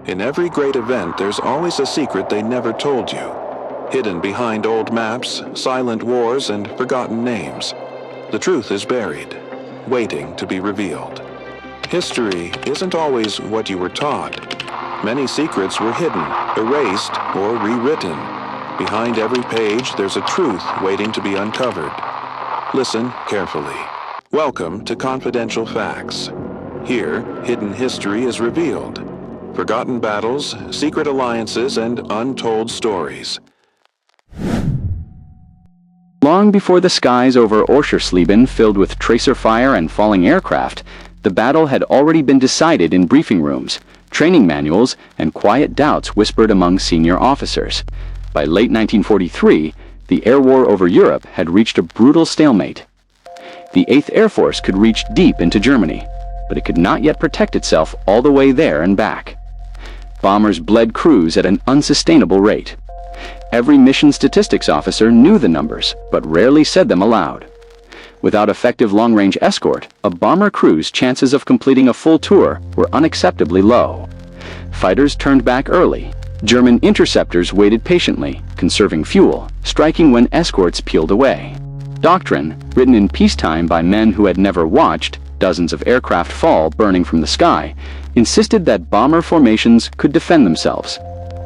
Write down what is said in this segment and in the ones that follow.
In every great event, there's always a secret they never told you. Hidden behind old maps, silent wars, and forgotten names. The truth is buried, waiting to be revealed. History isn't always what you were taught. Many secrets were hidden, erased, or rewritten. Behind every page, there's a truth waiting to be uncovered. Listen carefully. Welcome to Confidential Facts. Here, hidden history is revealed. Forgotten battles, secret alliances, and untold stories. Long before the skies over Oschersleben filled with tracer fire and falling aircraft, the battle had already been decided in briefing rooms, training manuals, and quiet doubts whispered among senior officers. By late 1943, the air war over Europe had reached a brutal stalemate. The 8th Air Force could reach deep into Germany, but it could not yet protect itself all the way there and back. Bombers bled crews at an unsustainable rate. Every mission statistics officer knew the numbers, but rarely said them aloud. Without effective long-range escort, a bomber crew's chances of completing a full tour were unacceptably low. Fighters turned back early. German interceptors waited patiently, conserving fuel, striking when escorts peeled away. Doctrine, written in peacetime by men who had never watched dozens of aircraft fall burning from the sky, insisted that bomber formations could defend themselves.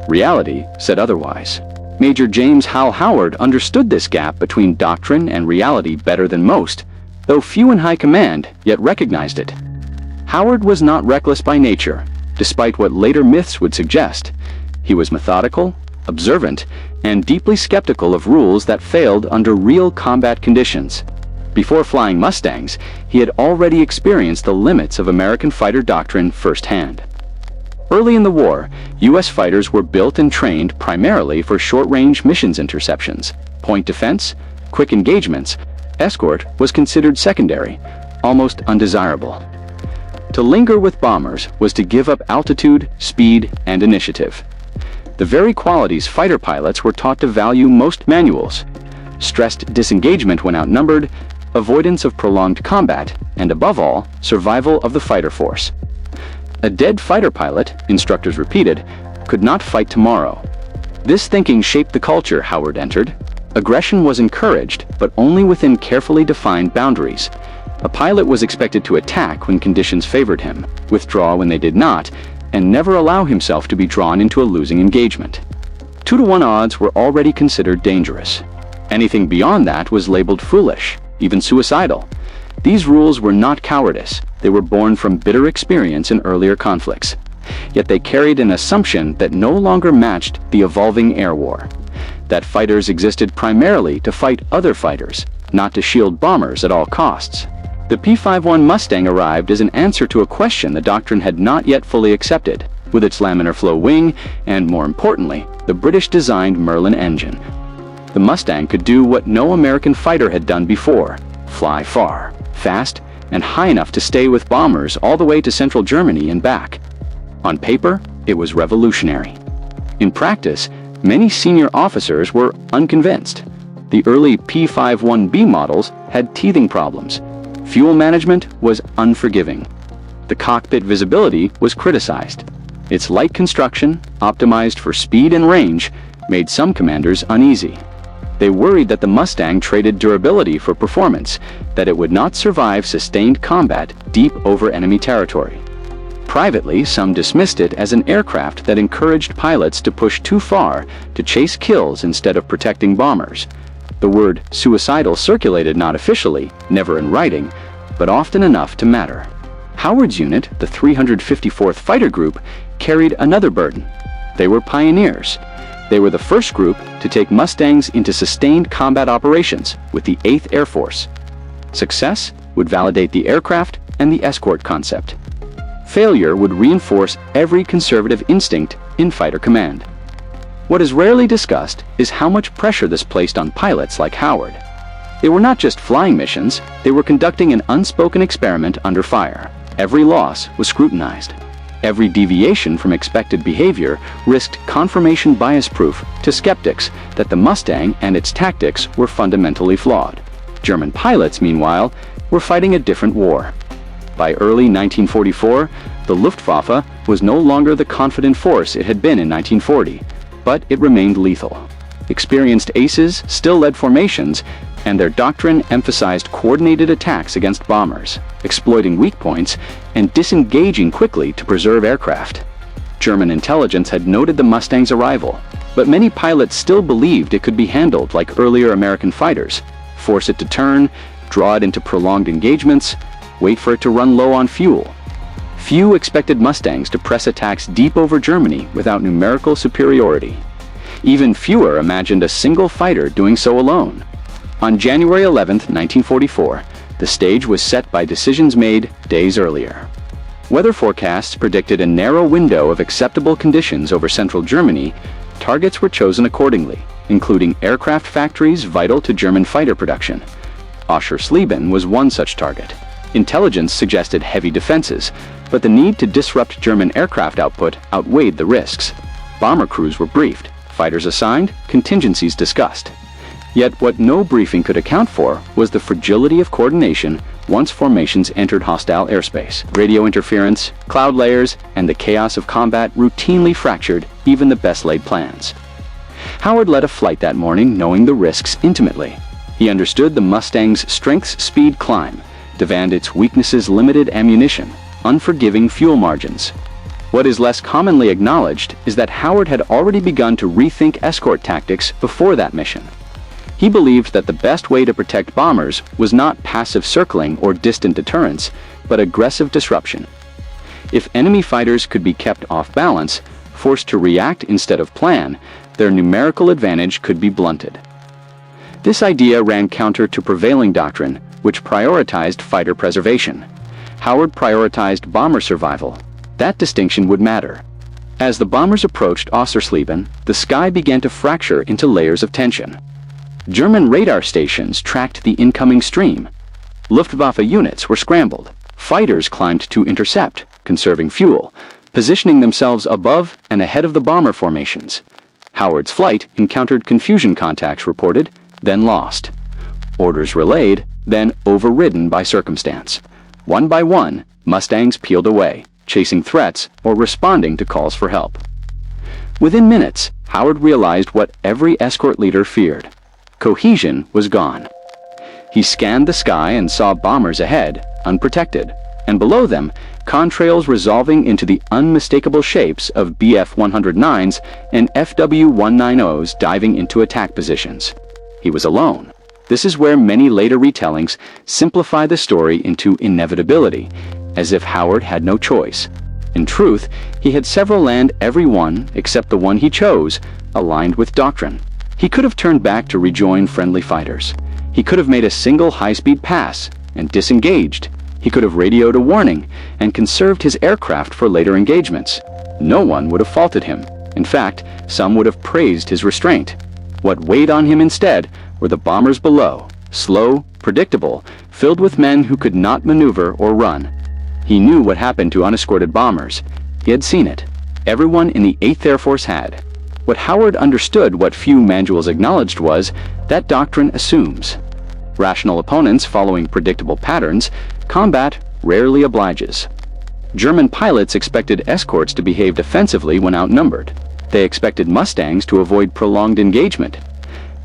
Reality said otherwise. Major James Hal Howard understood this gap between doctrine and reality better than most, though few in high command yet recognized it. Howard was not reckless by nature, despite what later myths would suggest. He was methodical, observant, and deeply skeptical of rules that failed under real combat conditions. Before flying Mustangs, he had already experienced the limits of American fighter doctrine firsthand. Early in the war, U.S. fighters were built and trained primarily for short-range missions interceptions, point defense, quick engagements. Escort was considered secondary, almost undesirable. To linger with bombers was to give up altitude, speed, and initiative. The very qualities fighter pilots were taught to value most manuals: stressed disengagement when outnumbered, avoidance of prolonged combat, and above all, survival of the fighter force. A dead fighter pilot, instructors repeated, could not fight tomorrow. This thinking shaped the culture Howard entered. Aggression was encouraged, but only within carefully defined boundaries. A pilot was expected to attack when conditions favored him, withdraw when they did not, and never allow himself to be drawn into a losing engagement. 2-to-1 odds were already considered dangerous. Anything beyond that was labeled foolish, even suicidal. These rules were not cowardice. They were born from bitter experience in earlier conflicts. Yet they carried an assumption that no longer matched the evolving air war. That fighters existed primarily to fight other fighters, not to shield bombers at all costs. The P-51 Mustang arrived as an answer to a question the doctrine had not yet fully accepted, with its laminar flow wing and, more importantly, the British-designed Merlin engine. The Mustang could do what no American fighter had done before: fly far, fast, and high enough to stay with bombers all the way to central Germany and back. On paper, it was revolutionary. In practice, many senior officers were unconvinced. The early P-51B models had teething problems. Fuel management was unforgiving. The cockpit visibility was criticized. Its light construction, optimized for speed and range, made some commanders uneasy. They worried that the Mustang traded durability for performance, that it would not survive sustained combat deep over enemy territory. Privately, some dismissed it as an aircraft that encouraged pilots to push too far to chase kills instead of protecting bombers. The word suicidal circulated not officially, never in writing, but often enough to matter. Howard's unit, the 354th Fighter Group, carried another burden. They were pioneers. They were the first group to take Mustangs into sustained combat operations with the 8th Air Force. Success would validate the aircraft and the escort concept. Failure would reinforce every conservative instinct in fighter command. What is rarely discussed is how much pressure this placed on pilots like Howard. They were not just flying missions, they were conducting an unspoken experiment under fire. Every loss was scrutinized. Every deviation from expected behavior risked confirmation bias proof to skeptics that the Mustang and its tactics were fundamentally flawed. German pilots, meanwhile, were fighting a different war. By early 1944, the Luftwaffe was no longer the confident force it had been in 1940, but it remained lethal. Experienced aces still led formations, and their doctrine emphasized coordinated attacks against bombers, exploiting weak points and disengaging quickly to preserve aircraft. German intelligence had noted the Mustang's arrival, but many pilots still believed it could be handled like earlier American fighters: force it to turn, draw it into prolonged engagements, wait for it to run low on fuel. Few expected Mustangs to press attacks deep over Germany without numerical superiority. Even fewer imagined a single fighter doing so alone. On January 11, 1944, the stage was set by decisions made days earlier. Weather forecasts predicted a narrow window of acceptable conditions over central Germany. Targets were chosen accordingly, including aircraft factories vital to German fighter production. Oschersleben was one such target. Intelligence suggested heavy defenses, but the need to disrupt German aircraft output outweighed the risks. Bomber crews were briefed, fighters assigned, contingencies discussed. Yet what no briefing could account for was the fragility of coordination once formations entered hostile airspace. Radio interference, cloud layers, and the chaos of combat routinely fractured even the best-laid plans. Howard led a flight that morning knowing the risks intimately. He understood the Mustang's strength-speed climb, divined its weaknesses: limited ammunition, unforgiving fuel margins. What is less commonly acknowledged is that Howard had already begun to rethink escort tactics before that mission. He believed that the best way to protect bombers was not passive circling or distant deterrence, but aggressive disruption. If enemy fighters could be kept off balance, forced to react instead of plan, their numerical advantage could be blunted. This idea ran counter to prevailing doctrine, which prioritized fighter preservation. Howard prioritized bomber survival. That distinction would matter. As the bombers approached Oschersleben, the sky began to fracture into layers of tension. German radar stations tracked the incoming stream. Luftwaffe units were scrambled. Fighters climbed to intercept, conserving fuel, positioning themselves above and ahead of the bomber formations. Howard's flight encountered confusion contacts reported, then lost. Orders relayed, then overridden by circumstance. One by one, Mustangs peeled away, chasing threats or responding to calls for help. Within minutes, Howard realized what every escort leader feared. Cohesion was gone. He scanned the sky and saw bombers ahead, unprotected, and below them, contrails resolving into the unmistakable shapes of Bf-109s and Fw-190s diving into attack positions. He was alone. This is where many later retellings simplify the story into inevitability, as if Howard had no choice. In truth, he had several land, every one, except the one he chose, aligned with doctrine. He could have turned back to rejoin friendly fighters. He could have made a single high-speed pass and disengaged. He could have radioed a warning and conserved his aircraft for later engagements. No one would have faulted him. In fact, some would have praised his restraint. What weighed on him instead were the bombers below, slow, predictable, filled with men who could not maneuver or run. He knew what happened to unescorted bombers. He had seen it. Everyone in the 8th Air Force had. What Howard understood, what few manuals acknowledged, was that doctrine assumes. Rational opponents following predictable patterns, combat rarely obliges. German pilots expected escorts to behave defensively when outnumbered. They expected Mustangs to avoid prolonged engagement.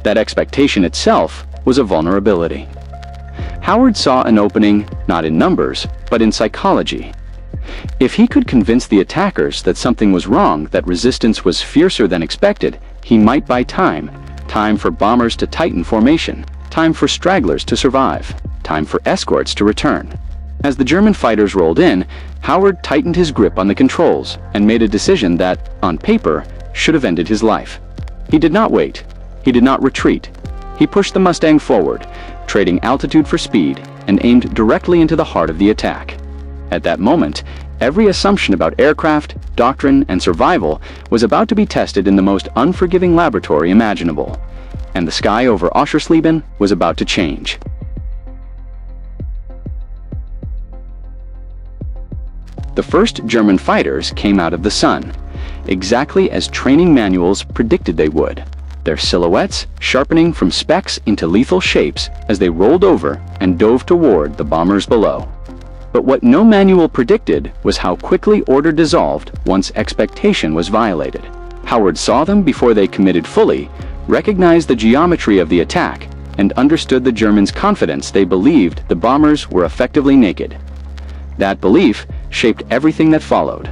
That expectation itself was a vulnerability. Howard saw an opening not in numbers, but in psychology. If he could convince the attackers that something was wrong, that resistance was fiercer than expected, he might buy time. Time for bombers to tighten formation. Time for stragglers to survive. Time for escorts to return. As the German fighters rolled in, Howard tightened his grip on the controls and made a decision that, on paper, should have ended his life. He did not wait. He did not retreat. He pushed the Mustang forward, trading altitude for speed, and aimed directly into the heart of the attack. At that moment, every assumption about aircraft, doctrine, and survival was about to be tested in the most unforgiving laboratory imaginable. And the sky over Oschersleben was about to change. The first German fighters came out of the sun, exactly as training manuals predicted they would, their silhouettes sharpening from specks into lethal shapes as they rolled over and dove toward the bombers below. But what no manual predicted was how quickly order dissolved once expectation was violated. Howard saw them before they committed fully, recognized the geometry of the attack, and understood the Germans' confidence they believed the bombers were effectively naked. That belief shaped everything that followed.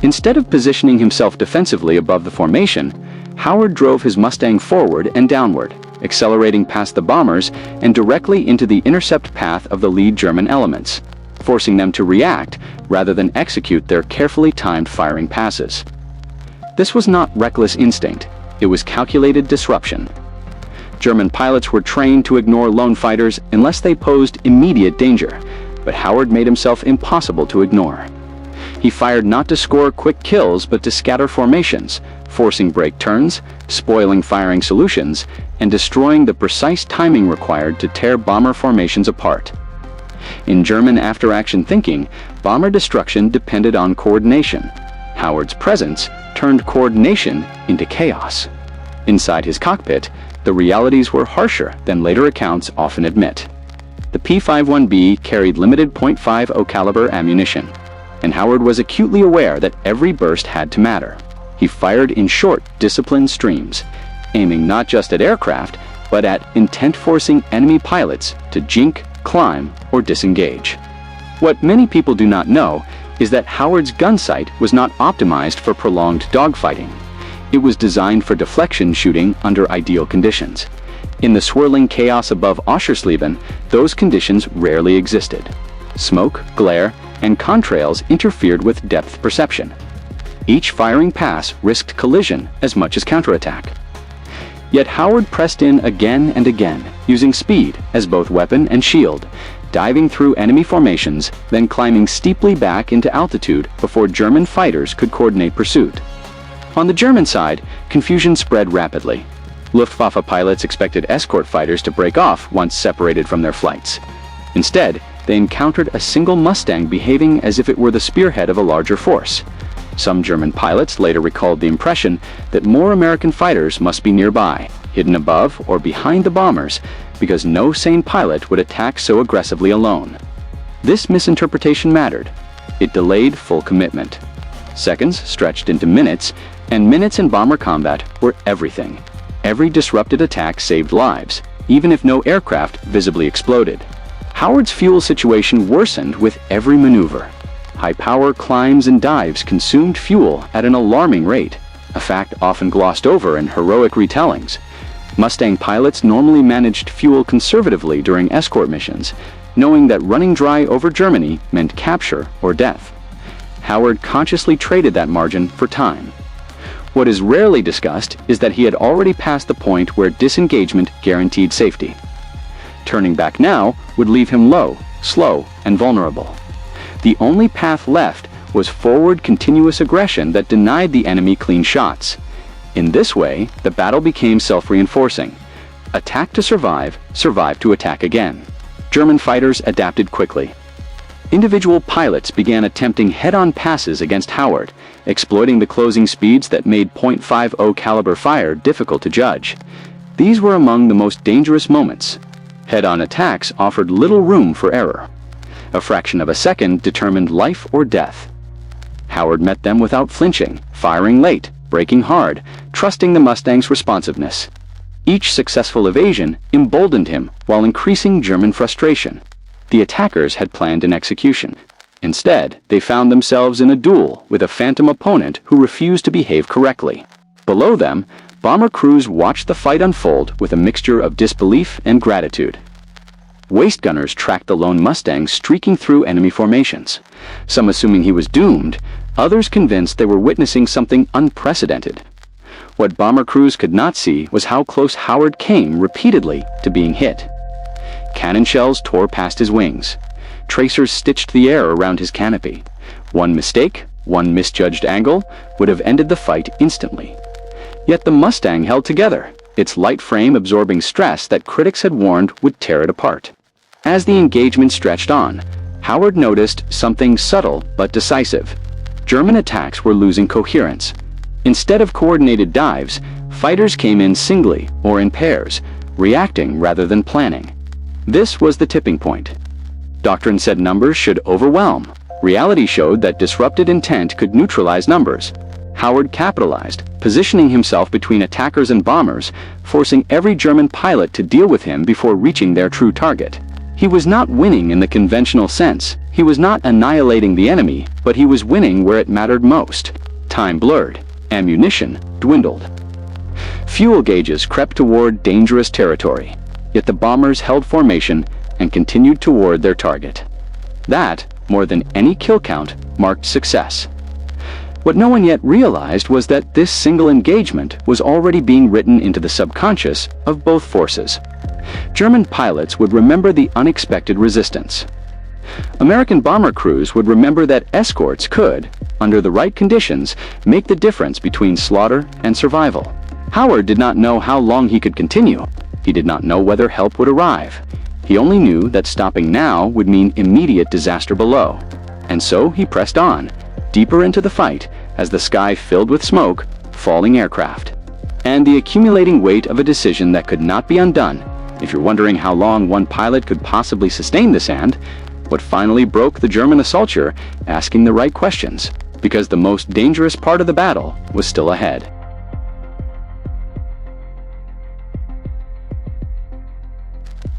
Instead of positioning himself defensively above the formation, Howard drove his Mustang forward and downward, accelerating past the bombers and directly into the intercept path of the lead German elements, forcing them to react rather than execute their carefully timed firing passes. This was not reckless instinct, it was calculated disruption. German pilots were trained to ignore lone fighters unless they posed immediate danger, but Howard made himself impossible to ignore. He fired not to score quick kills but to scatter formations, forcing break turns, spoiling firing solutions, and destroying the precise timing required to tear bomber formations apart. In German after-action thinking, bomber destruction depended on coordination. Howard's presence turned coordination into chaos. Inside his cockpit, the realities were harsher than later accounts often admit. The P-51B carried limited .50 caliber ammunition, and Howard was acutely aware that every burst had to matter. He fired in short, disciplined streams, aiming not just at aircraft, but at intent-forcing enemy pilots to jink, climb, or disengage. What many people do not know is that Howard's gun sight was not optimized for prolonged dogfighting. It was designed for deflection shooting under ideal conditions. In the swirling chaos above Oschersleben, those conditions rarely existed. Smoke, glare, and contrails interfered with depth perception. Each firing pass risked collision as much as counterattack. Yet Howard pressed in again and again, using speed as both weapon and shield, diving through enemy formations, then climbing steeply back into altitude before German fighters could coordinate pursuit. On the German side, confusion spread rapidly. Luftwaffe pilots expected escort fighters to break off once separated from their flights. Instead, they encountered a single Mustang behaving as if it were the spearhead of a larger force. Some German pilots later recalled the impression that more American fighters must be nearby, hidden above or behind the bombers, because no sane pilot would attack so aggressively alone. This misinterpretation mattered. It delayed full commitment. Seconds stretched into minutes, and minutes in bomber combat were everything. Every disrupted attack saved lives, even if no aircraft visibly exploded. Howard's fuel situation worsened with every maneuver. High-power climbs and dives consumed fuel at an alarming rate, a fact often glossed over in heroic retellings. Mustang pilots normally managed fuel conservatively during escort missions, knowing that running dry over Germany meant capture or death. Howard consciously traded that margin for time. What is rarely discussed is that he had already passed the point where disengagement guaranteed safety. Turning back now would leave him low, slow, and vulnerable. The only path left was forward continuous aggression that denied the enemy clean shots. In this way, the battle became self-reinforcing. Attack to survive, survive to attack again. German fighters adapted quickly. Individual pilots began attempting head-on passes against Howard, exploiting the closing speeds that made .50 caliber fire difficult to judge. These were among the most dangerous moments. Head-on attacks offered little room for error. A fraction of a second determined life or death. Howard met them without flinching, firing late, braking hard, trusting the Mustang's responsiveness. Each successful evasion emboldened him while increasing German frustration. The attackers had planned an execution. Instead, they found themselves in a duel with a phantom opponent who refused to behave correctly. Below them, bomber crews watched the fight unfold with a mixture of disbelief and gratitude. Waist gunners tracked the lone Mustang streaking through enemy formations, some assuming he was doomed, others convinced they were witnessing something unprecedented. What bomber crews could not see was how close Howard came repeatedly to being hit. Cannon shells tore past his wings. Tracers stitched the air around his canopy. One mistake, one misjudged angle, would have ended the fight instantly. Yet the Mustang held together, its light frame absorbing stress that critics had warned would tear it apart. As the engagement stretched on, Howard noticed something subtle but decisive. German attacks were losing coherence. Instead of coordinated dives, fighters came in singly or in pairs, reacting rather than planning. This was the tipping point. Doctrine said numbers should overwhelm. Reality showed that disrupted intent could neutralize numbers. Howard capitalized, positioning himself between attackers and bombers, forcing every German pilot to deal with him before reaching their true target. He was not winning in the conventional sense. He was not annihilating the enemy, but he was winning where it mattered most. Time blurred. Ammunition dwindled. Fuel gauges crept toward dangerous territory, yet the bombers held formation and continued toward their target. That, more than any kill count, marked success. What no one yet realized was that this single engagement was already being written into the subconscious of both forces. German pilots would remember the unexpected resistance. American bomber crews would remember that escorts could, under the right conditions, make the difference between slaughter and survival. Howard did not know how long he could continue. He did not know whether help would arrive. He only knew that stopping now would mean immediate disaster below. And so he pressed on, deeper into the fight, as the sky filled with smoke, falling aircraft, and the accumulating weight of a decision that could not be undone. If you're wondering how long one pilot could possibly sustain this hand, what finally broke the German assaulture asking the right questions, because the most dangerous part of the battle was still ahead.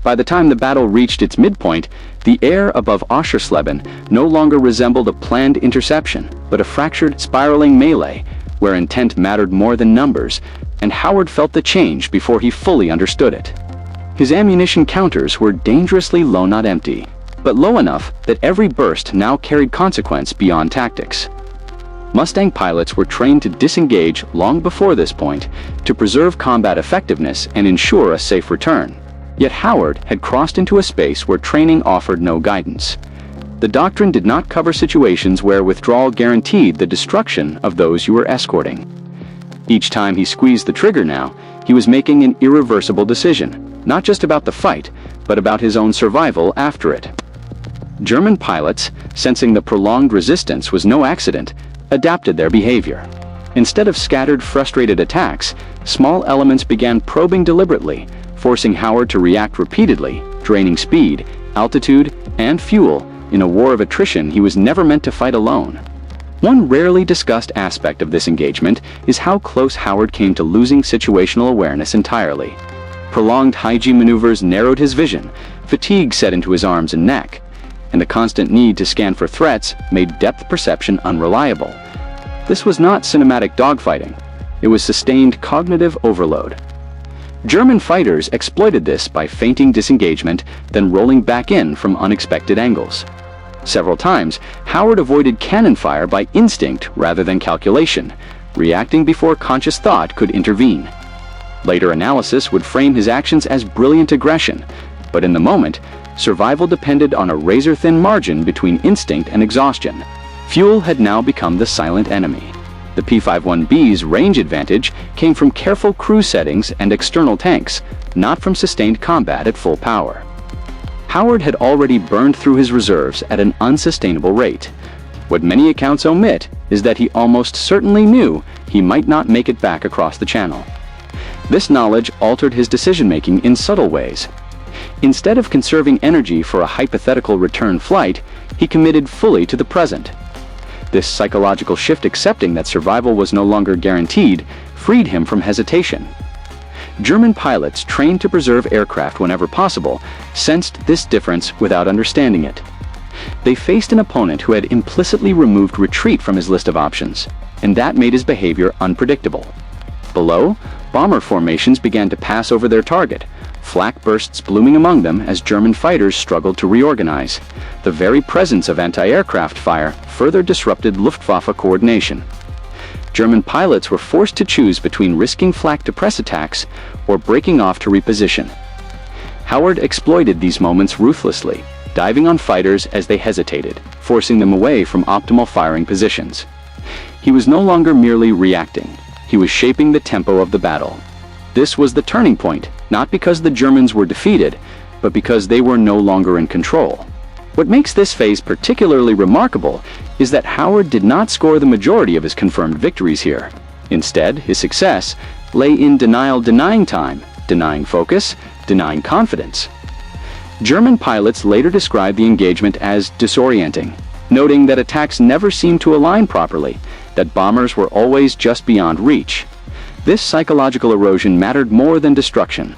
By the time the battle reached its midpoint, the air above Oschersleben no longer resembled a planned interception, but a fractured, spiraling melee, where intent mattered more than numbers, and Howard felt the change before he fully understood it. His ammunition counters were dangerously low, not empty, but low enough that every burst now carried consequence beyond tactics. Mustang pilots were trained to disengage long before this point to preserve combat effectiveness and ensure a safe return. Yet Howard had crossed into a space where training offered no guidance. The doctrine did not cover situations where withdrawal guaranteed the destruction of those you were escorting. Each time he squeezed the trigger now, he was making an irreversible decision, not just about the fight, but about his own survival after it. German pilots, sensing the prolonged resistance was no accident, adapted their behavior. Instead of scattered, frustrated attacks, small elements began probing deliberately, forcing Howard to react repeatedly, draining speed, altitude, and fuel in a war of attrition he was never meant to fight alone. One rarely discussed aspect of this engagement is how close Howard came to losing situational awareness entirely. Prolonged high-G maneuvers narrowed his vision, fatigue set into his arms and neck, and the constant need to scan for threats made depth perception unreliable. This was not cinematic dogfighting. It was sustained cognitive overload. German fighters exploited this by feinting disengagement, then rolling back in from unexpected angles. Several times, Howard avoided cannon fire by instinct rather than calculation, reacting before conscious thought could intervene. Later analysis would frame his actions as brilliant aggression, but in the moment, survival depended on a razor-thin margin between instinct and exhaustion. Fuel had now become the silent enemy. The P-51B's range advantage came from careful cruise settings and external tanks, not from sustained combat at full power. Howard had already burned through his reserves at an unsustainable rate. What many accounts omit is that he almost certainly knew he might not make it back across the channel. This knowledge altered his decision-making in subtle ways. Instead of conserving energy for a hypothetical return flight, he committed fully to the present. This psychological shift, accepting that survival was no longer guaranteed, freed him from hesitation. German pilots, trained to preserve aircraft whenever possible, sensed this difference without understanding it. They faced an opponent who had implicitly removed retreat from his list of options, and that made his behavior unpredictable. Below, bomber formations began to pass over their target, flak bursts blooming among them as German fighters struggled to reorganize. The very presence of anti-aircraft fire further disrupted Luftwaffe coordination. German pilots were forced to choose between risking flak to press attacks or breaking off to reposition. Howard exploited these moments ruthlessly, diving on fighters as they hesitated, forcing them away from optimal firing positions. He was no longer merely reacting. He was shaping the tempo of the battle. This was the turning point, not because the Germans were defeated, but because they were no longer in control. What makes this phase particularly remarkable is that Howard did not score the majority of his confirmed victories here. Instead, his success lay in denial, denying time, denying focus, denying confidence. German pilots later described the engagement as disorienting, noting that attacks never seemed to align properly, that bombers were always just beyond reach. This psychological erosion mattered more than destruction.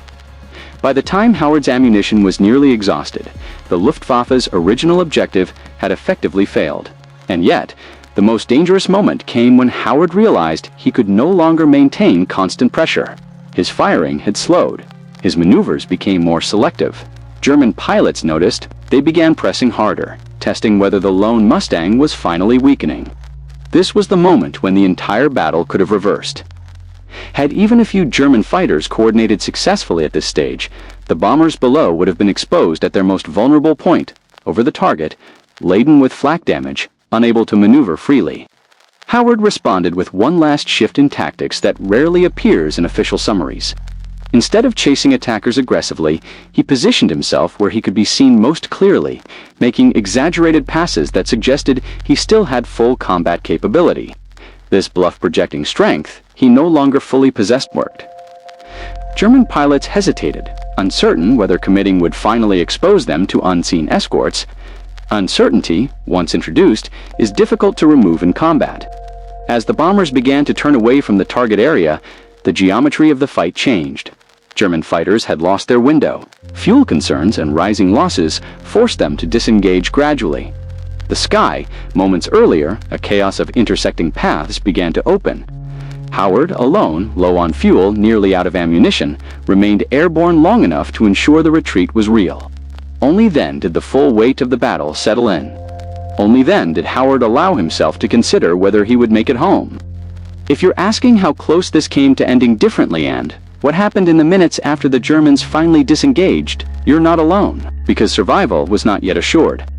By the time Howard's ammunition was nearly exhausted, the Luftwaffe's original objective had effectively failed. And yet, the most dangerous moment came when Howard realized he could no longer maintain constant pressure. His firing had slowed. His maneuvers became more selective. German pilots noticed they began pressing harder, testing whether the lone Mustang was finally weakening. This was the moment when the entire battle could have reversed. Had even a few German fighters coordinated successfully at this stage, the bombers below would have been exposed at their most vulnerable point, over the target, laden with flak damage, unable to maneuver freely. Howard responded with one last shift in tactics that rarely appears in official summaries. Instead of chasing attackers aggressively, he positioned himself where he could be seen most clearly, making exaggerated passes that suggested he still had full combat capability. This bluff-projecting strength he no longer fully possessed worked. German pilots hesitated, uncertain whether committing would finally expose them to unseen escorts. Uncertainty, once introduced, is difficult to remove in combat. As the bombers began to turn away from the target area, the geometry of the fight changed. German fighters had lost their window. Fuel concerns and rising losses forced them to disengage gradually. The sky, moments earlier, a chaos of intersecting paths, began to open. Howard, alone, low on fuel, nearly out of ammunition, remained airborne long enough to ensure the retreat was real. Only then did the full weight of the battle settle in. Only then did Howard allow himself to consider whether he would make it home. If you're asking how close this came to ending differently and what happened in the minutes after the Germans finally disengaged, you're not alone, because survival was not yet assured.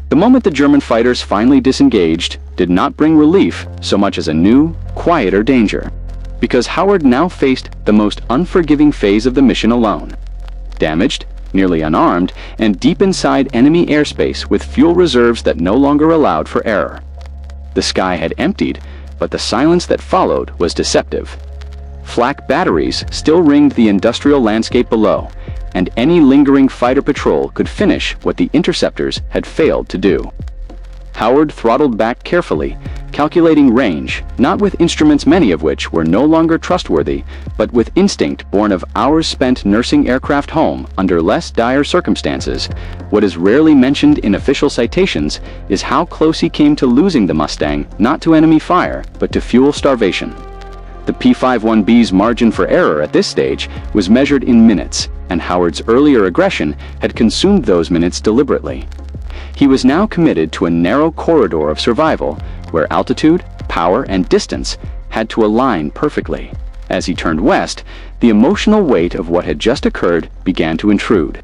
The moment the German fighters finally disengaged did not bring relief so much as a new, quieter danger, because Howard now faced the most unforgiving phase of the mission alone. Damaged, nearly unarmed, and deep inside enemy airspace with fuel reserves that no longer allowed for error. The sky had emptied, but the silence that followed was deceptive. Flak batteries still ringed the industrial landscape below, and any lingering fighter patrol could finish what the interceptors had failed to do. Howard throttled back carefully, calculating range, not with instruments many of which were no longer trustworthy, but with instinct born of hours spent nursing aircraft home under less dire circumstances. What is rarely mentioned in official citations is how close he came to losing the Mustang, not to enemy fire, but to fuel starvation. The P-51B's margin for error at this stage was measured in minutes, and Howard's earlier aggression had consumed those minutes deliberately. He was now committed to a narrow corridor of survival, where altitude, power, and distance had to align perfectly. As he turned west, the emotional weight of what had just occurred began to intrude.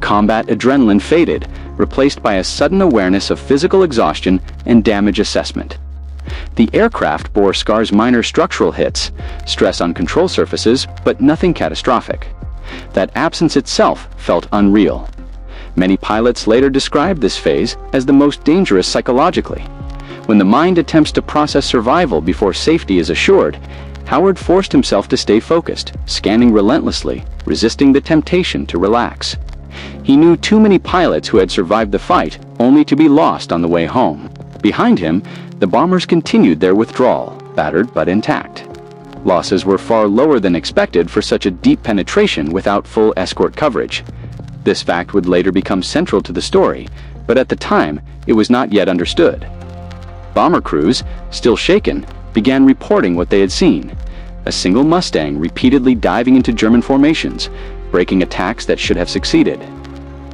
Combat adrenaline faded, replaced by a sudden awareness of physical exhaustion and damage assessment. The aircraft bore scars, minor structural hits, stress on control surfaces, but nothing catastrophic. That absence itself felt unreal. Many pilots later described this phase as the most dangerous psychologically. When the mind attempts to process survival before safety is assured, Howard forced himself to stay focused, scanning relentlessly, resisting the temptation to relax. He knew too many pilots who had survived the fight only to be lost on the way home. Behind him, the bombers continued their withdrawal, battered but intact. Losses were far lower than expected for such a deep penetration without full escort coverage. This fact would later become central to the story, but at the time, it was not yet understood. Bomber crews, still shaken, began reporting what they had seen. A single Mustang repeatedly diving into German formations, breaking attacks that should have succeeded.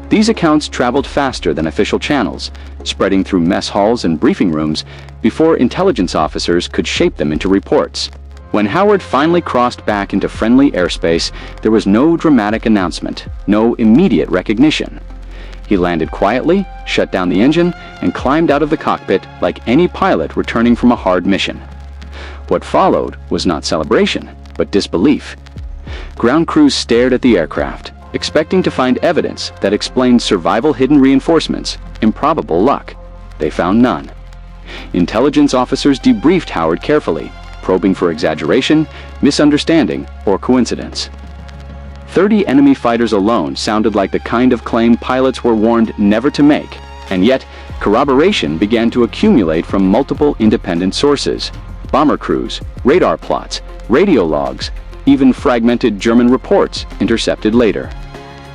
These accounts traveled faster than official channels, spreading through mess halls and briefing rooms before intelligence officers could shape them into reports. When Howard finally crossed back into friendly airspace, there was no dramatic announcement, no immediate recognition. He landed quietly, shut down the engine, and climbed out of the cockpit like any pilot returning from a hard mission. What followed was not celebration, but disbelief. Ground crews stared at the aircraft, expecting to find evidence that explained survival hidden reinforcements, improbable luck. They found none. Intelligence officers debriefed Howard carefully, probing for exaggeration, misunderstanding, or coincidence. 30 enemy fighters alone sounded like the kind of claim pilots were warned never to make, and yet corroboration began to accumulate from multiple independent sources: bomber crews, radar plots, radio logs, even fragmented German reports intercepted later.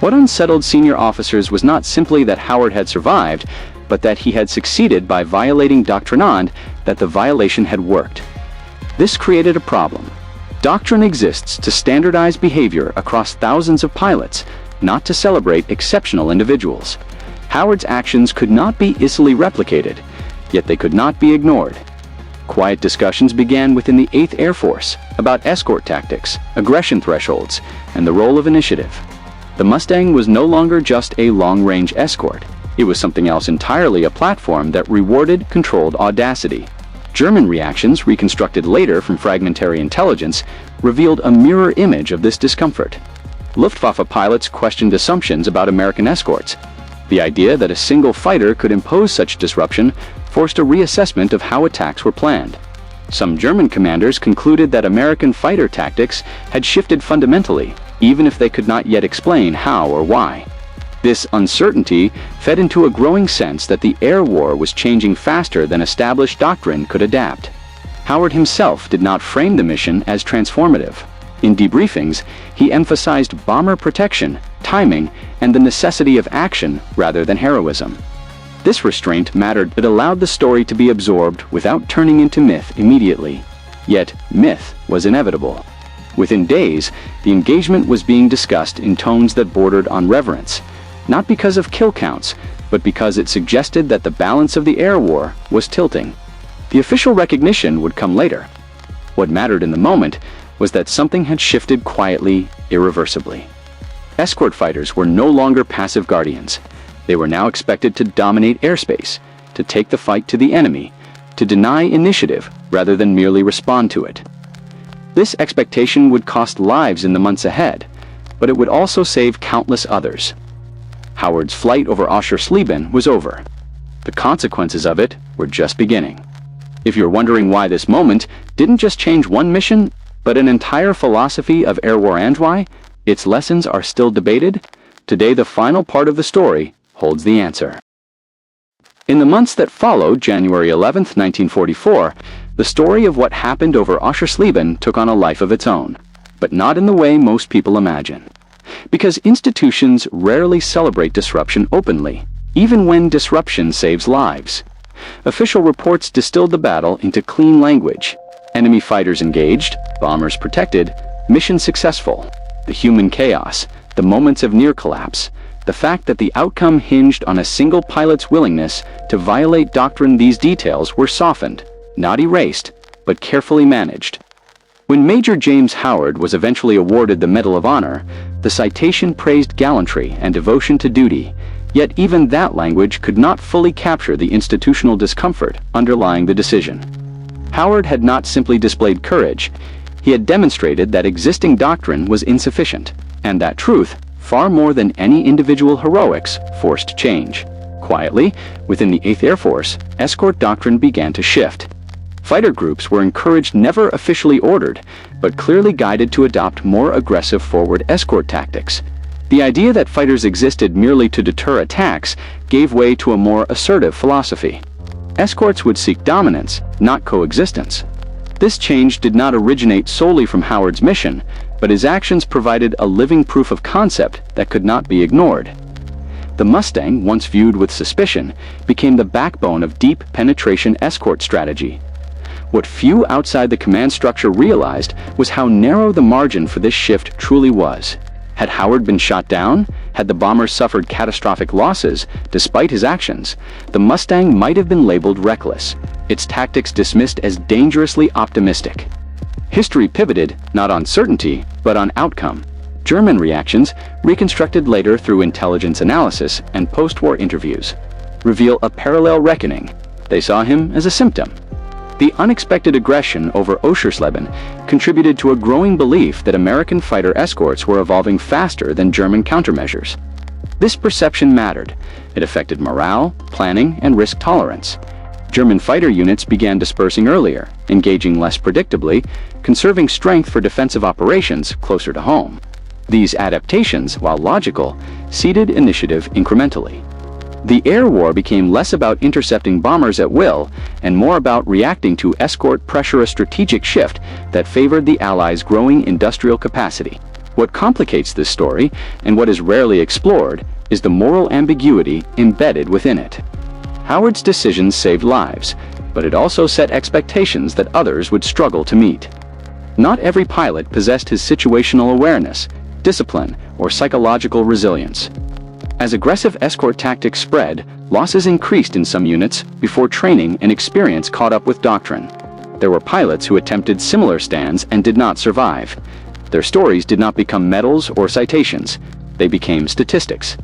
What unsettled senior officers was not simply that Howard had survived, but that he had succeeded by violating Doctrine and that the violation had worked. This created a problem. Doctrine exists to standardize behavior across thousands of pilots, not to celebrate exceptional individuals. Howard's actions could not be easily replicated, yet they could not be ignored. Quiet discussions began within the 8th Air Force about escort tactics, aggression thresholds, and the role of initiative. The Mustang was no longer just a long-range escort. It was something else entirely, a platform that rewarded controlled audacity. German reactions, reconstructed later from fragmentary intelligence, revealed a mirror image of this discomfort. Luftwaffe pilots questioned assumptions about American escorts. The idea that a single fighter could impose such disruption forced a reassessment of how attacks were planned. Some German commanders concluded that American fighter tactics had shifted fundamentally, even if they could not yet explain how or why. This uncertainty fed into a growing sense that the air war was changing faster than established doctrine could adapt. Howard himself did not frame the mission as transformative. In debriefings, he emphasized bomber protection, timing, and the necessity of action rather than heroism. This restraint mattered. It allowed the story to be absorbed without turning into myth immediately. Yet, myth was inevitable. Within days, the engagement was being discussed in tones that bordered on reverence, not because of kill counts, but because it suggested that the balance of the air war was tilting. The official recognition would come later. What mattered in the moment was that something had shifted quietly, irreversibly. Escort fighters were no longer passive guardians. They were now expected to dominate airspace, to take the fight to the enemy, to deny initiative rather than merely respond to it. This expectation would cost lives in the months ahead, but it would also save countless others. Howard's flight over Oschersleben was over. The consequences of it were just beginning. If you're wondering why this moment didn't just change one mission, but an entire philosophy of air war and why its lessons are still debated, today the final part of the story holds the answer. In the months that followed January 11, 1944, the story of what happened over Oschersleben took on a life of its own, but not in the way most people imagine. Because institutions rarely celebrate disruption openly, even when disruption saves lives. Official reports distilled the battle into clean language. Enemy fighters engaged, bombers protected, mission successful. The human chaos, the moments of near collapse, the fact that the outcome hinged on a single pilot's willingness to violate doctrine, these details were softened, not erased, but carefully managed. When Major James Howard was eventually awarded the Medal of Honor, the citation praised gallantry and devotion to duty, yet even that language could not fully capture the institutional discomfort underlying the decision. Howard had not simply displayed courage, he had demonstrated that existing doctrine was insufficient, and that truth, far more than any individual heroics, forced change. Quietly, within the 8th Air Force, escort doctrine began to shift. Fighter groups were encouraged, never officially ordered, but clearly guided to adopt more aggressive forward escort tactics. The idea that fighters existed merely to deter attacks gave way to a more assertive philosophy. Escorts would seek dominance, not coexistence. This change did not originate solely from Howard's mission, but his actions provided a living proof of concept that could not be ignored. The Mustang, once viewed with suspicion, became the backbone of deep penetration escort strategy. What few outside the command structure realized was how narrow the margin for this shift truly was. Had Howard been shot down, had the bomber suffered catastrophic losses, despite his actions, the Mustang might have been labeled reckless, its tactics dismissed as dangerously optimistic. History pivoted, not on certainty, but on outcome. German reactions, reconstructed later through intelligence analysis and post-war interviews, reveal a parallel reckoning. They saw him as a symptom. The unexpected aggression over Oschersleben contributed to a growing belief that American fighter escorts were evolving faster than German countermeasures. This perception mattered. It affected morale, planning, and risk tolerance. German fighter units began dispersing earlier, engaging less predictably, conserving strength for defensive operations closer to home. These adaptations, while logical, seeded initiative incrementally. The air war became less about intercepting bombers at will and more about reacting to escort pressure, a strategic shift that favored the Allies' growing industrial capacity. What complicates this story, and what is rarely explored, is the moral ambiguity embedded within it. Howard's decisions saved lives, but it also set expectations that others would struggle to meet. Not every pilot possessed his situational awareness, discipline, or psychological resilience. As aggressive escort tactics spread, losses increased in some units before training and experience caught up with Doctrine. There were pilots who attempted similar stands and did not survive. Their stories did not become medals or citations. They became statistics.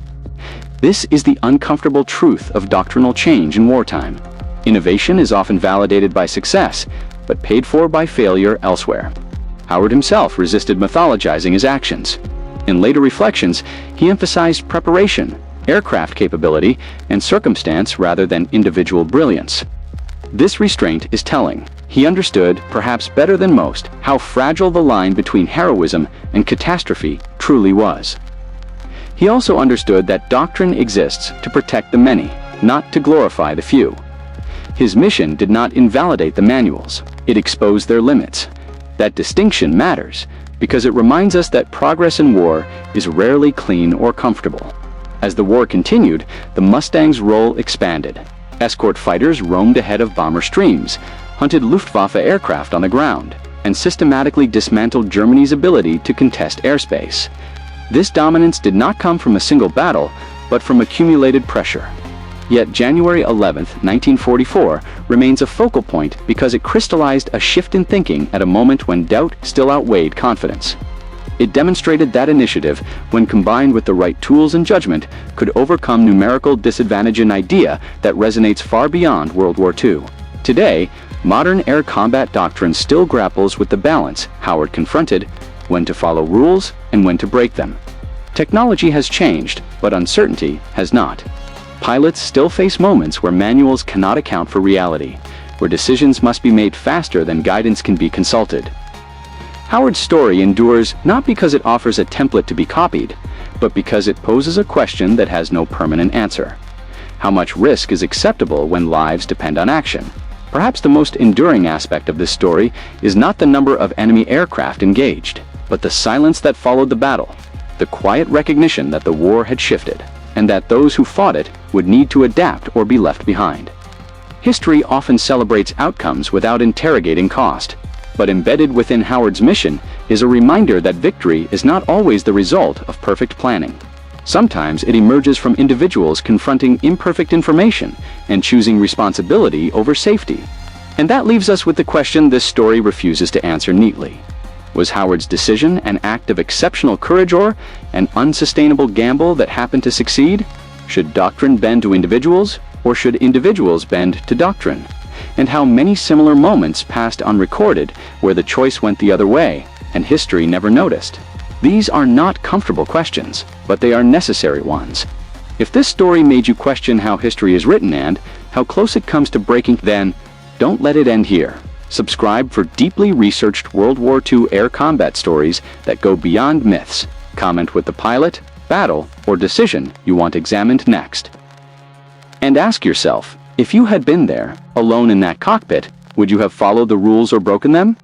This is the uncomfortable truth of doctrinal change in wartime. Innovation is often validated by success, but paid for by failure elsewhere. Howard himself resisted mythologizing his actions. In later reflections, he emphasized preparation, aircraft capability, and circumstance rather than individual brilliance. This restraint is telling. He understood, perhaps better than most, how fragile the line between heroism and catastrophe truly was. He also understood that doctrine exists to protect the many, not to glorify the few. His mission did not invalidate the manuals. It exposed their limits. That distinction matters, because it reminds us that progress in war is rarely clean or comfortable. As the war continued, the Mustang's role expanded. Escort fighters roamed ahead of bomber streams, hunted Luftwaffe aircraft on the ground, and systematically dismantled Germany's ability to contest airspace. This dominance did not come from a single battle, but from accumulated pressure. Yet January 11, 1944, remains a focal point because it crystallized a shift in thinking at a moment when doubt still outweighed confidence. It demonstrated that initiative, when combined with the right tools and judgment, could overcome numerical disadvantage, an idea that resonates far beyond World War II. Today, modern air combat doctrine still grapples with the balance Howard confronted: when to follow rules and when to break them. Technology has changed, but uncertainty has not. Pilots still face moments where manuals cannot account for reality, where decisions must be made faster than guidance can be consulted. Howard's story endures not because it offers a template to be copied, but because it poses a question that has no permanent answer. How much risk is acceptable when lives depend on action? Perhaps the most enduring aspect of this story is not the number of enemy aircraft engaged, but the silence that followed the battle, the quiet recognition that the war had shifted, and that those who fought it would need to adapt or be left behind. History often celebrates outcomes without interrogating cost, but embedded within Howard's mission is a reminder that victory is not always the result of perfect planning. Sometimes it emerges from individuals confronting imperfect information and choosing responsibility over safety. And that leaves us with the question this story refuses to answer neatly. Was Howard's decision an act of exceptional courage or an unsustainable gamble that happened to succeed? Should doctrine bend to individuals, or should individuals bend to doctrine? And how many similar moments passed unrecorded where the choice went the other way and history never noticed? These are not comfortable questions, but they are necessary ones. If this story made you question how history is written and how close it comes to breaking, then don't let it end here. Subscribe for deeply researched World War II air combat stories that go beyond myths. Comment with the pilot, battle, or decision you want examined next. And ask yourself, if you had been there, alone in that cockpit, would you have followed the rules or broken them?